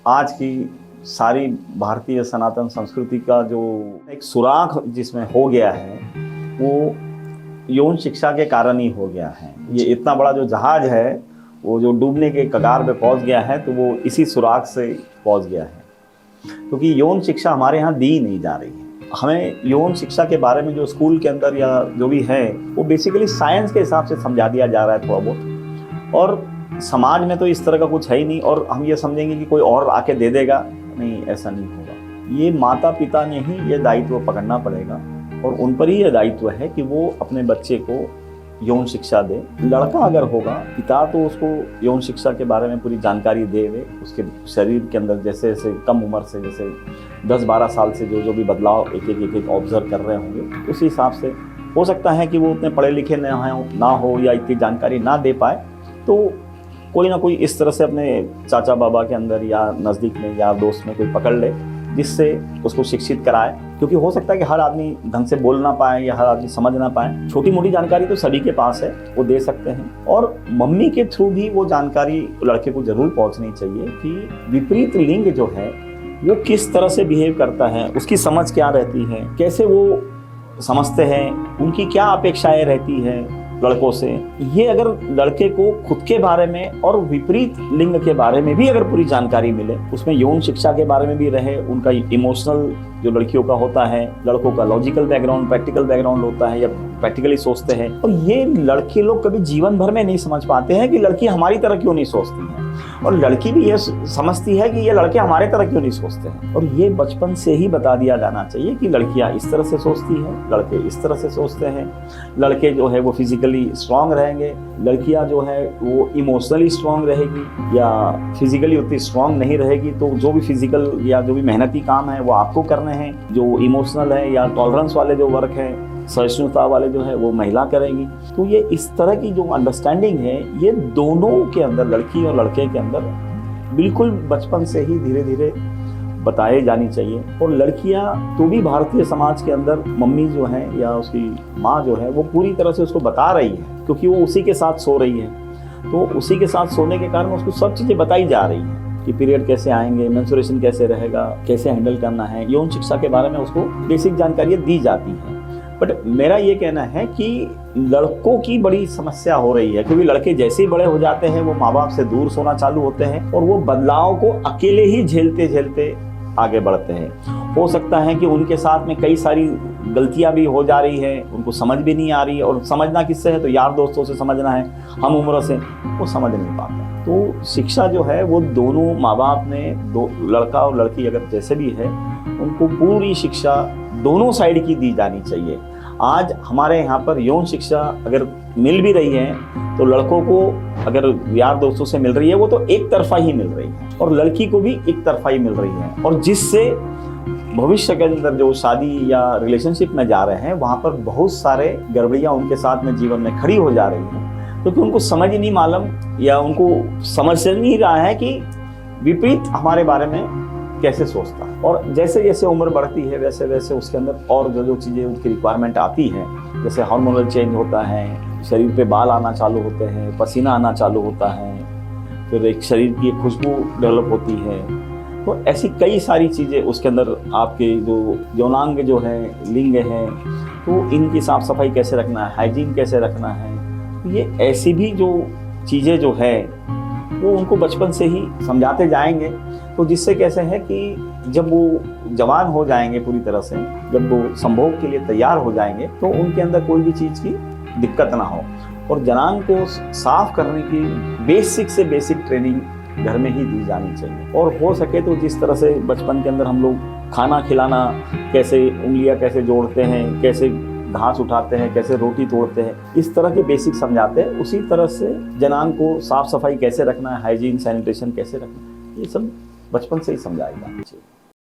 आज की सारी भारतीय सनातन संस्कृति का जो एक सुराग जिसमें हो गया है वो यौन शिक्षा के कारण ही हो गया है। ये इतना बड़ा जो जहाज है वो जो डूबने के कगार पे पहुंच गया है तो वो इसी सुराग से पहुंच गया है, क्योंकि यौन शिक्षा हमारे यहाँ दी नहीं जा रही है। हमें यौन शिक्षा के बारे में जो स्कूल के अंदर या जो भी है वो बेसिकली साइंस के हिसाब से समझा दिया जा रहा है थोड़ा बहुत, और समाज में तो इस तरह का कुछ है ही नहीं। और हम ये समझेंगे कि कोई और आके दे देगा, नहीं, ऐसा नहीं होगा। ये माता पिता ने ही ये दायित्व पकड़ना पड़ेगा और उन पर ही ये दायित्व है कि वो अपने बच्चे को यौन शिक्षा दे। लड़का अगर होगा, पिता तो उसको यौन शिक्षा के बारे में पूरी जानकारी देवे, उसके शरीर के अंदर जैसे जैसे कम उम्र से, जैसे 10-12 साल से जो भी बदलाव एक एक ऑब्जर्व कर रहे होंगे, उसी हिसाब से हो सकता है कि वो उतने पढ़े लिखे ना हो या इतनी जानकारी ना दे पाए, तो कोई ना कोई इस तरह से अपने चाचा बाबा के अंदर या नज़दीक में या दोस्त में कोई पकड़ ले जिससे उसको शिक्षित कराए। क्योंकि हो सकता है कि हर आदमी ढंग से बोल ना पाए या हर आदमी समझ ना पाए। छोटी मोटी जानकारी तो सभी के पास है, वो दे सकते हैं, और मम्मी के थ्रू भी वो जानकारी लड़के को जरूर पहुंचनी चाहिए कि विपरीत लिंग जो है वो किस तरह से बिहेव करता है, उसकी समझ क्या रहती है, कैसे वो समझते हैं, उनकी क्या अपेक्षाएं रहती है लड़कों से। ये अगर लड़के को खुद के बारे में और विपरीत लिंग के बारे में भी अगर पूरी जानकारी मिले, उसमें यौन शिक्षा के बारे में भी रहे, उनका इमोशनल जो लड़कियों का होता है, लड़कों का लॉजिकल बैकग्राउंड, प्रैक्टिकल बैकग्राउंड होता है या प्रैक्टिकली सोचते हैं, और ये लड़के लोग कभी जीवन भर में नहीं समझ पाते हैं कि लड़की हमारी तरह क्यों नहीं सोचती है, और लड़की भी ये समझती है कि ये लड़के हमारे तरह क्यों नहीं सोचते हैं। और ये बचपन से ही बता दिया जाना चाहिए कि लड़कियां इस तरह से सोचती हैं, लड़के इस तरह से सोचते हैं। लड़के जो है वो फिजिकली स्ट्रांग रहेंगे, लड़कियां जो है वो इमोशनली स्ट्रांग रहेगी या फिजिकली उतनी स्ट्रांग नहीं रहेगी। तो जो भी फिजिकल या जो भी मेहनती काम है वो आपको करने हैं, जो इमोशनल है या टॉलरेंस वाले जो वर्क है, सहिष्णुता वाले जो है वो महिला करेगी। तो ये इस तरह की जो अंडरस्टैंडिंग है ये दोनों के अंदर, लड़की और लड़के के अंदर बिल्कुल बचपन से ही धीरे धीरे बताए जानी चाहिए। और लड़कियां तो भी भारतीय समाज के अंदर मम्मी जो है या उसकी माँ जो है वो पूरी तरह से उसको बता रही है, क्योंकि वो उसी के साथ सो रही है। तो उसी के साथ सोने के कारण उसको सब चीज़ें बताई जा रही हैं कि पीरियड कैसे आएंगे, मेंस्ट्रुएशन कैसे रहेगा, कैसे हैंडल करना है। यौन शिक्षा के बारे में उसको बेसिक जानकारियाँ दी जाती हैं। बट मेरा ये कहना है कि लड़कों की बड़ी समस्या हो रही है, क्योंकि लड़के जैसे ही बड़े हो जाते हैं वो माँ बाप से दूर सोना चालू होते हैं और वो बदलाव को अकेले ही झेलते झेलते आगे बढ़ते हैं। हो सकता है कि उनके साथ में कई सारी गलतियां भी हो जा रही है, उनको समझ भी नहीं आ रही है, और समझना किससे है तो यार दोस्तों से समझना है, हम उम्र से, वो समझ नहीं पाते। तो शिक्षा जो है वो दोनों माँ बाप ने, दो लड़का और लड़की अगर जैसे भी है, उनको पूरी शिक्षा दोनों साइड की दी जानी चाहिए। आज हमारे यहाँ पर यौन शिक्षा अगर मिल भी रही है तो लड़कों को अगर यार दोस्तों से मिल रही है वो तो एक तरफा ही मिल रही है, और लड़की को भी एक तरफा ही मिल रही है, और जिससे भविष्य के अंदर जो शादी या रिलेशनशिप में जा रहे हैं वहाँ पर बहुत सारे गड़बड़ियाँ उनके साथ में जीवन में खड़ी हो जा रही हैं, क्योंकि उनको समझ ही नहीं मालूम या उनको समझ नहीं रहा है कि विपरीत हमारे बारे में कैसे सोचता है। और जैसे जैसे उम्र बढ़ती है वैसे वैसे उसके अंदर और जो चीज़ें उनकी रिक्वायरमेंट आती है, जैसे हार्मोनल चेंज होता है, शरीर पे बाल आना चालू होते हैं, पसीना आना चालू होता है, फिर एक शरीर की एक खुशबू डेवलप होती है। तो ऐसी कई सारी चीज़ें उसके अंदर आपके जो यौनांग जो है, लिंग है, तो इनकी साफ सफाई कैसे रखना है, हाइजीन कैसे रखना है, तो ये ऐसी भी जो चीज़ें जो है वो उनको बचपन से ही समझाते जाएंगे। तो जिससे कैसे है कि जब वो जवान हो जाएंगे पूरी तरह से, जब वो संभोग के लिए तैयार हो जाएंगे, तो उनके अंदर कोई भी चीज़ की दिक्कत ना हो। और जनान को साफ करने की बेसिक से बेसिक ट्रेनिंग घर में ही दी जानी चाहिए। और हो सके तो जिस तरह से बचपन के अंदर हम लोग खाना खिलाना, कैसे उंगलियां कैसे जोड़ते हैं, कैसे घास उठाते हैं, कैसे रोटी तोड़ते हैं, इस तरह के बेसिक समझाते हैं, उसी तरह से जनान को साफ सफाई कैसे रखना है, हाइजीन सैनिटेशन कैसे रखना है, ये सब बचपन से ही समझाया जाना चाहिए।